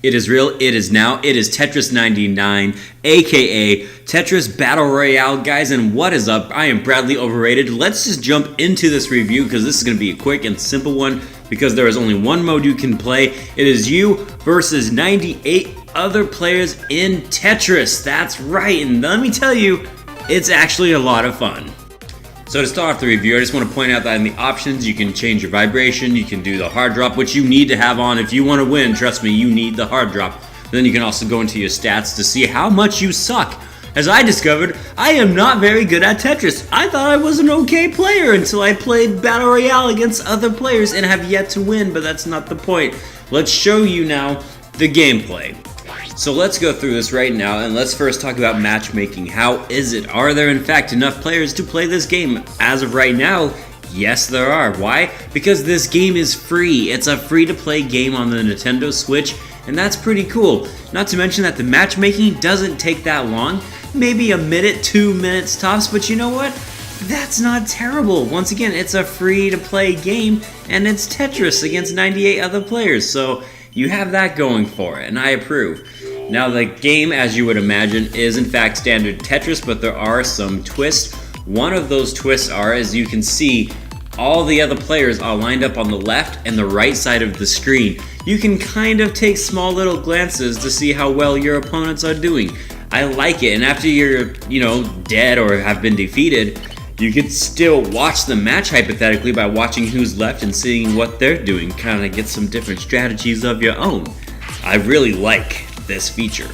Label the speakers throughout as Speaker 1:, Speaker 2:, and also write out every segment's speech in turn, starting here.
Speaker 1: It is real, it is now, it is Tetris 99, aka Tetris Battle Royale, guys, and what is up? I am Bradley Overrated. Let's just jump into this review because this is going to be a quick and simple one because there is only one mode you can play. It is you versus 98 other players in Tetris. That's right, and let me tell you, it's actually a lot of fun. So to start off the review, I just want to point out that in the options, you can change your vibration, you can do the hard drop, which you need to have on if you want to win. Trust me, you need the hard drop. Then you can also go into your stats to see how much you suck. As I discovered, I am not very good at Tetris. I thought I was an okay player until I played Battle Royale against other players and have yet to win, but that's not the point. Let's show you now the gameplay. So let's go through this right now, and let's first talk about matchmaking. How is it? Are there in fact enough players to play this game? As of right now, yes there are. Why? Because this game is free. It's a free-to-play game on the Nintendo Switch, and that's pretty cool. Not to mention that the matchmaking doesn't take that long. Maybe a minute, 2 minutes tops, but you know what? That's not terrible. Once again, it's a free-to-play game, and it's Tetris against 98 other players, so you have that going for it, and I approve. Now the game, as you would imagine, is in fact standard Tetris, but there are some twists. One of those twists are, as you can see, all the other players are lined up on the left and the right side of the screen. You can kind of take small little glances to see how well your opponents are doing. I like it, and after you're, dead or have been defeated, you can still watch the match hypothetically by watching who's left and seeing what they're doing. Kind of get some different strategies of your own. I really like this feature.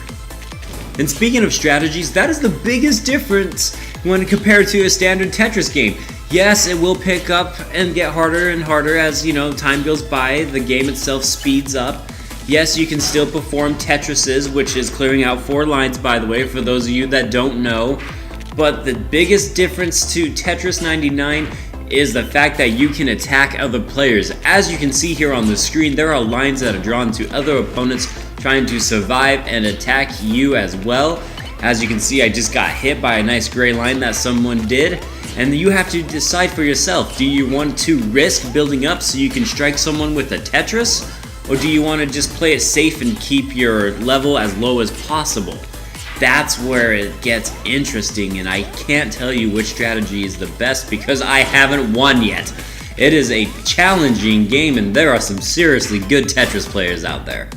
Speaker 1: And speaking of strategies, that is the biggest difference when compared to a standard Tetris game. Yes, it will pick up and get harder and harder as, time goes by, the game itself speeds up. Yes, you can still perform Tetrises, which is clearing out 4 lines, by the way, for those of you that don't know. But the biggest difference to Tetris 99 is the fact that you can attack other players. As you can see here on the screen, there are lines that are drawn to other opponents trying to survive and attack you as well. As you can see, I just got hit by a nice gray line that someone did, and you have to decide for yourself. Do you want to risk building up so you can strike someone with a Tetris, or do you want to just play it safe and keep your level as low as possible? That's where it gets interesting, and I can't tell you which strategy is the best because I haven't won yet. It is a challenging game, and there are some seriously good Tetris players out there.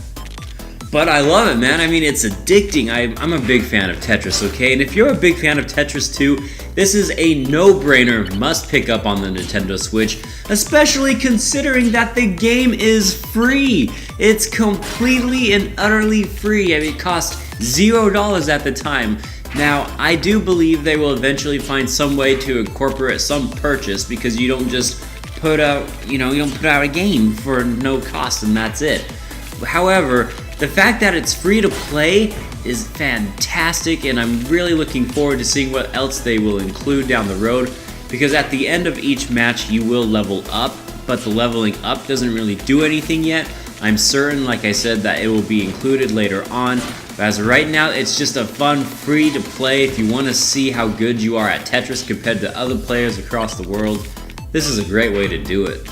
Speaker 1: But I love it, man. I mean, it's addicting. I'm a big fan of Tetris, okay? And if you're a big fan of Tetris too, this is a no-brainer must pick up on the Nintendo Switch, especially considering that the game is free. It's completely and utterly free. I mean, it cost $0 at the time. Now, I do believe they will eventually find some way to incorporate some purchase because you don't just put out, you don't put out a game for no cost and that's it. However, the fact that it's free to play is fantastic, and I'm really looking forward to seeing what else they will include down the road, because at the end of each match you will level up, but the leveling up doesn't really do anything yet. I'm certain, like I said, that it will be included later on, but as of right now, it's just a fun free to play. If you want to see how good you are at Tetris compared to other players across the world, this is a great way to do it.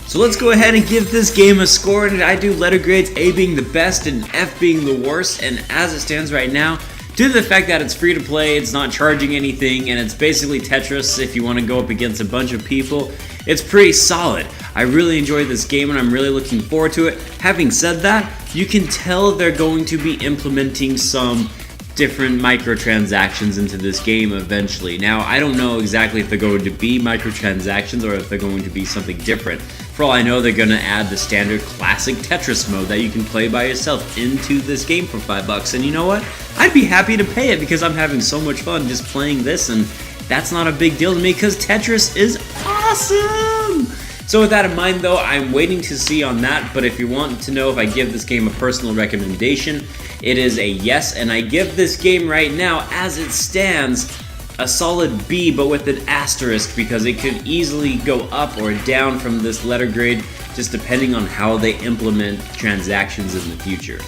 Speaker 1: So let's go ahead and give this game a score, and I do letter grades, A being the best and F being the worst. And as it stands right now, due to the fact that it's free to play, it's not charging anything, and it's basically Tetris if you want to go up against a bunch of people, it's pretty solid. I really enjoyed this game and I'm really looking forward to it. Having said that, you can tell they're going to be implementing some different microtransactions into this game eventually. Now, I don't know exactly if they're going to be microtransactions or if they're going to be something different. For all I know, they're going to add the standard classic Tetris mode that you can play by yourself into this game for $5. And you know what? I'd be happy to pay it because I'm having so much fun just playing this, and that's not a big deal to me because Tetris is awesome! So with that in mind though, I'm waiting to see on that, but if you want to know if I give this game a personal recommendation, it is a yes, and I give this game right now, as it stands, a solid B, but with an asterisk, because it could easily go up or down from this letter grade, just depending on how they implement transactions in the future.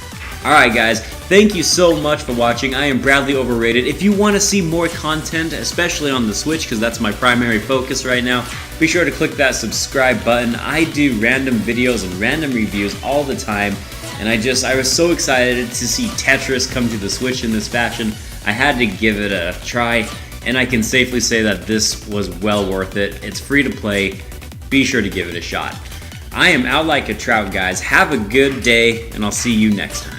Speaker 1: Alright guys, thank you so much for watching. I am Bradley Overrated. If you want to see more content, especially on the Switch, because that's my primary focus right now, be sure to click that subscribe button. I do random videos and random reviews all the time, and I was so excited to see Tetris come to the Switch in this fashion. I had to give it a try, and I can safely say that this was well worth it. It's free to play. Be sure to give it a shot. I am out like a trout, guys. Have a good day, and I'll see you next time.